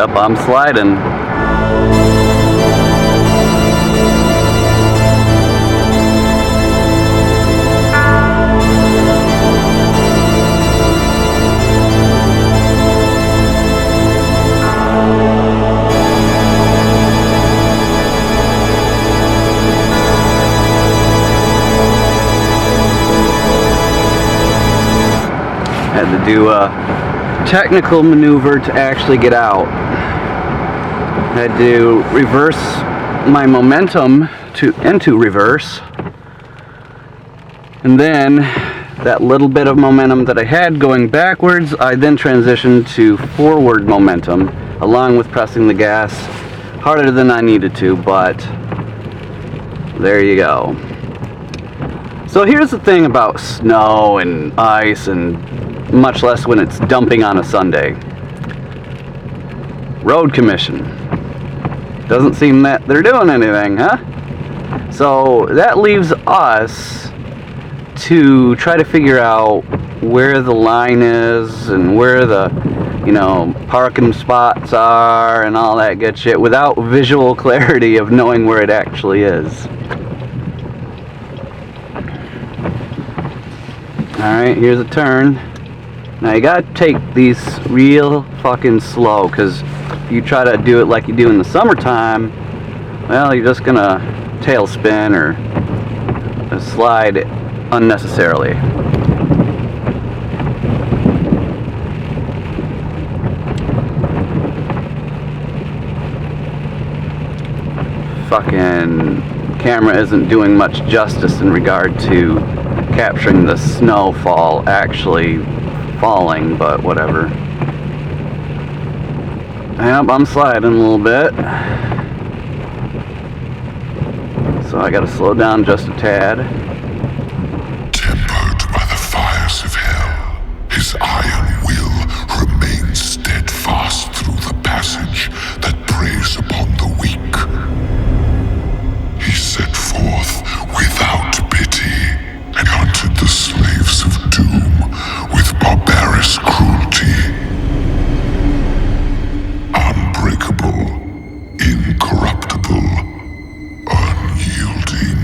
Yep, I'm sliding. Had to do a technical maneuver to actually get out. Had to reverse my momentum into reverse, and then that little bit of momentum that I had going backwards, I then transitioned to forward momentum along with pressing the gas harder than I needed to, but there you go. So here's the thing about snow and ice, and much less when it's dumping on a Sunday. Road Commission. Doesn't seem that they're doing anything, huh? So that leaves us to try to figure out where the line is and where the, parking spots are and all that good shit without visual clarity of knowing where it actually is. Alright, here's a turn. Now you gotta take these real fucking slow, because if you try to do it like you do in the summertime, well, you're just gonna tail spin or slide unnecessarily. Fucking camera isn't doing much justice in regard to capturing the snowfall actually falling, but whatever. Yep, I'm sliding a little bit, so I gotta slow down just a tad. Tempered by the fires of hell, his iron will remains steadfast through the passage that preys upon the weak. He set forth without pity and hunted the slaves of doom with barbarous cruelty. Unbreakable, incorruptible, unyielding.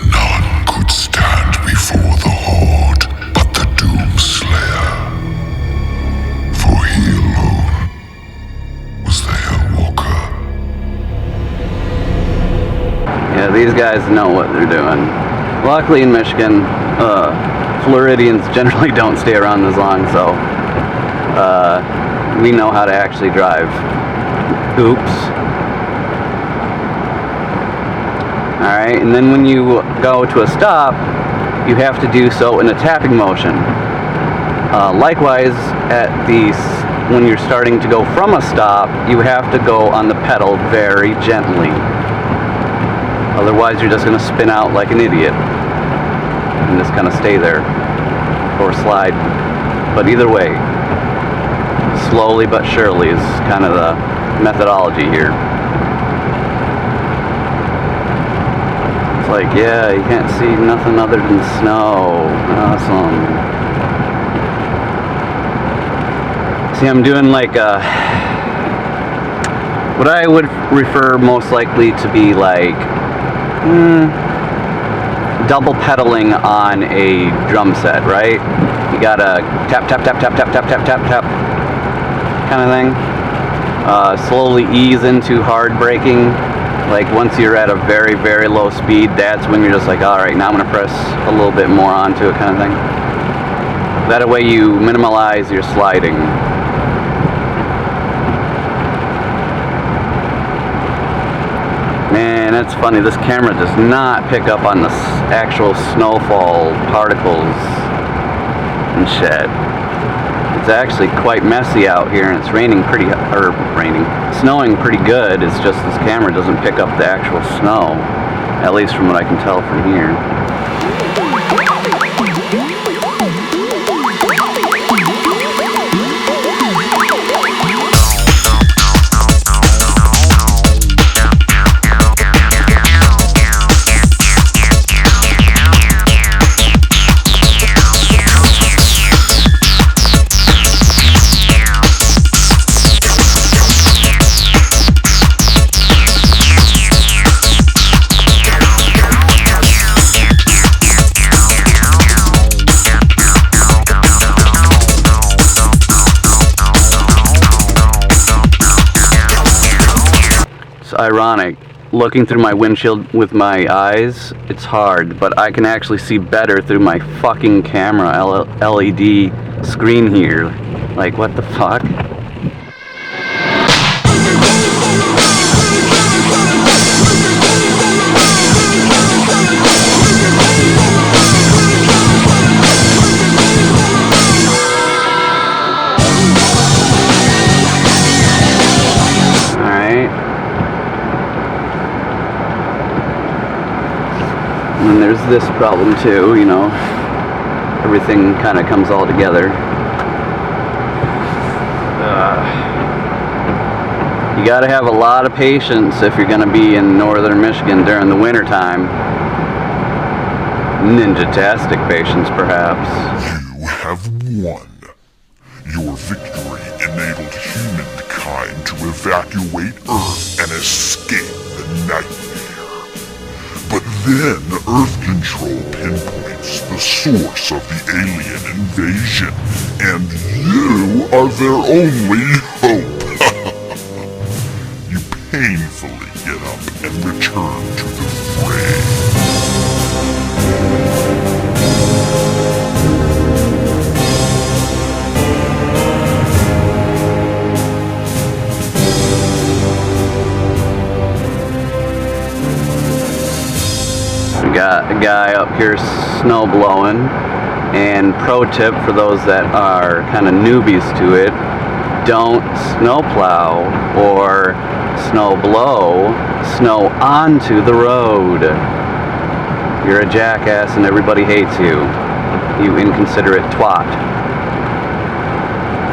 None could stand before the horde but the Doom Slayer. For he alone was the Hellwalker. Yeah, these guys know what they're doing. Luckily in Michigan, Floridians generally don't stay around this long, so we know how to actually drive. Oops. Alright, and then when you go to a stop, you have to do so in a tapping motion. Likewise, when you're starting to go from a stop, you have to go on the pedal very gently. Otherwise, you're just going to spin out like an idiot and just kind of stay there or slide. But either way, slowly but surely is kind of the methodology here. It's like, yeah, you can't see nothing other than snow. Awesome. See, I'm doing like what I would refer most likely to be like double pedaling on a drum set, right? You gotta tap, tap, tap, tap, tap, tap, tap, tap, tap kind of thing. Slowly ease into hard braking. Like once you're at a very, very low speed, that's when you're just like, alright, now I'm gonna press a little bit more onto it kind of thing. That way you minimize your sliding. Man, it's funny, this camera does not pick up on the actual snowfall particles and shit. It's actually quite messy out here, and it's snowing pretty good. It's just this camera doesn't pick up the actual snow, at least from what I can tell from here. ironic. Looking through my windshield with my eyes, it's hard, but I can actually see better through my fucking camera LED screen here. Like, what the fuck? And there's this problem too, you know, everything kind of comes all together. You gotta have a lot of patience if you're gonna be in northern Michigan during the winter time. Ninja-tastic patience, perhaps. You have won. Your victory enabled humankind to evacuate Earth and escape the nightmare. But then Earth Control pinpoints the source of the alien invasion, and you are their only hope. You painfully get up and return to the fray. Got a guy up here snow blowing, and pro tip for those that are kind of newbies to it, don't snow plow or snow blow snow onto the road. You're a jackass and everybody hates you, you inconsiderate twat.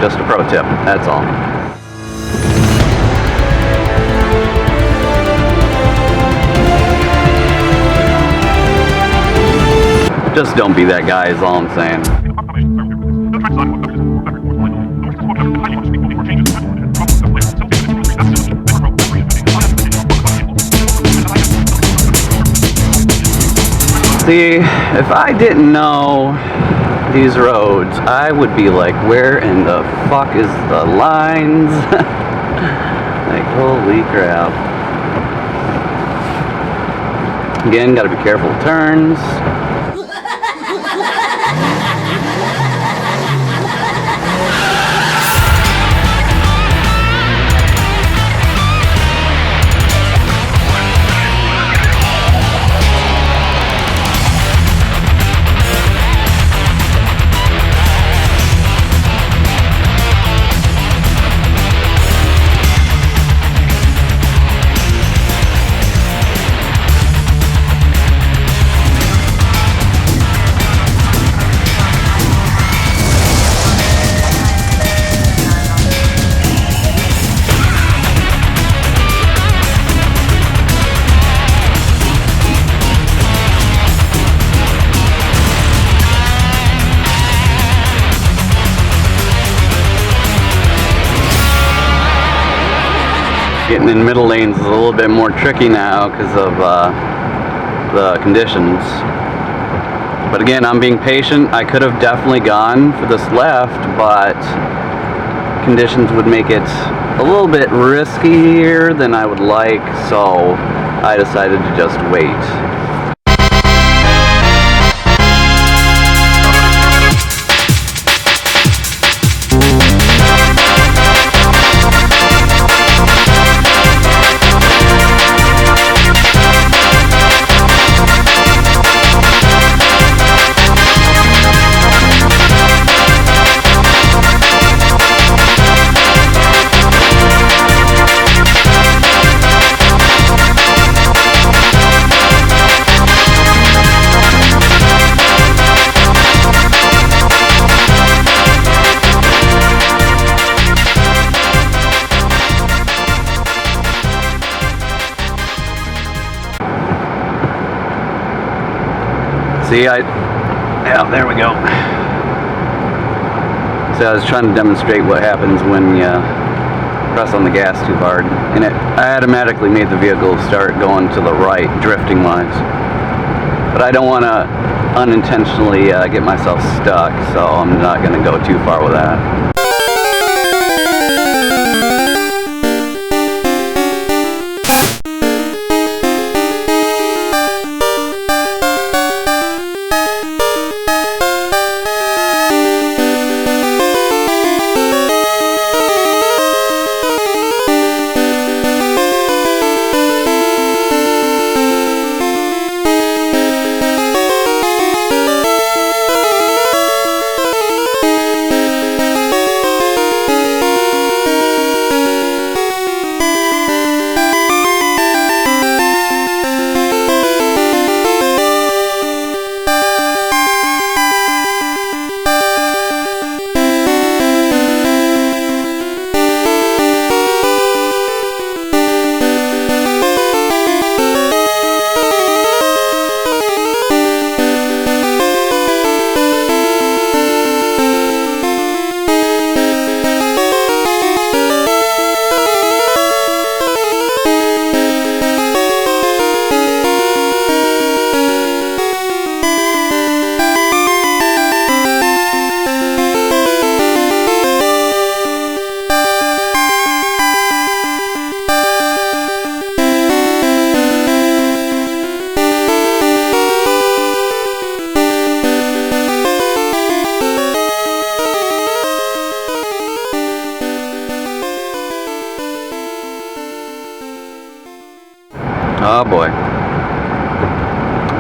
Just a pro tip, that's all. Just don't be that guy is all I'm saying. See, if I didn't know these roads, I would be like, where in the fuck is the lines? Like, holy crap. Again, gotta be careful of turns. Getting in middle lanes is a little bit more tricky now because of the conditions. But again, I'm being patient. I could have definitely gone for this left, but conditions would make it a little bit riskier than I would like, so I decided to just wait. See, yeah, there we go. So I was trying to demonstrate what happens when you press on the gas too hard, and it automatically made the vehicle start going to the right, drifting wise. But I don't want to unintentionally get myself stuck, so I'm not going to go too far with that.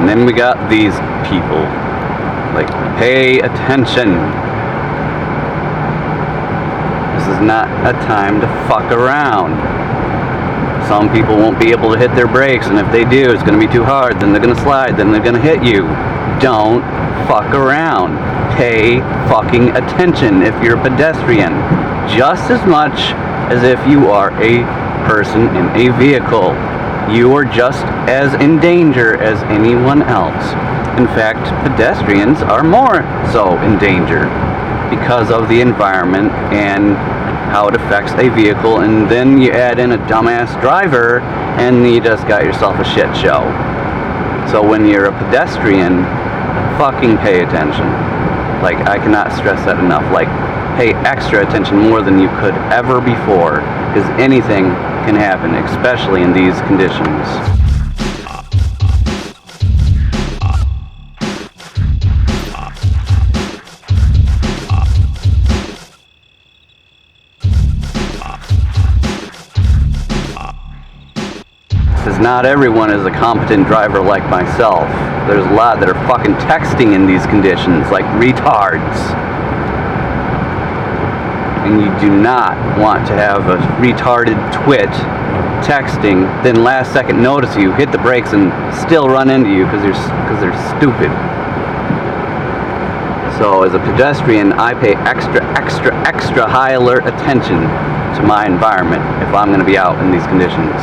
And then we got these people. Like, pay attention. This is not a time to fuck around. Some people won't be able to hit their brakes, and if they do, it's going to be too hard. Then they're going to slide, then they're going to hit you. Don't fuck around. Pay fucking attention if you're a pedestrian. Just as much as if you are a person in a vehicle. You are just as in danger as anyone else. In fact, pedestrians are more so in danger because of the environment and how it affects a vehicle, and then you add in a dumbass driver and you just got yourself a shit show. So when you're a pedestrian, fucking pay attention. Like, I cannot stress that enough. Like, pay extra attention more than you could ever before, because anything can happen, especially in these conditions. Because not everyone is a competent driver like myself. There's a lot that are fucking texting in these conditions, like retards. And you do not want to have a retarded twit texting, then last second notice you, hit the brakes, and still run into you because they're stupid. So as a pedestrian, I pay extra high alert attention to my environment if I'm going to be out in these conditions.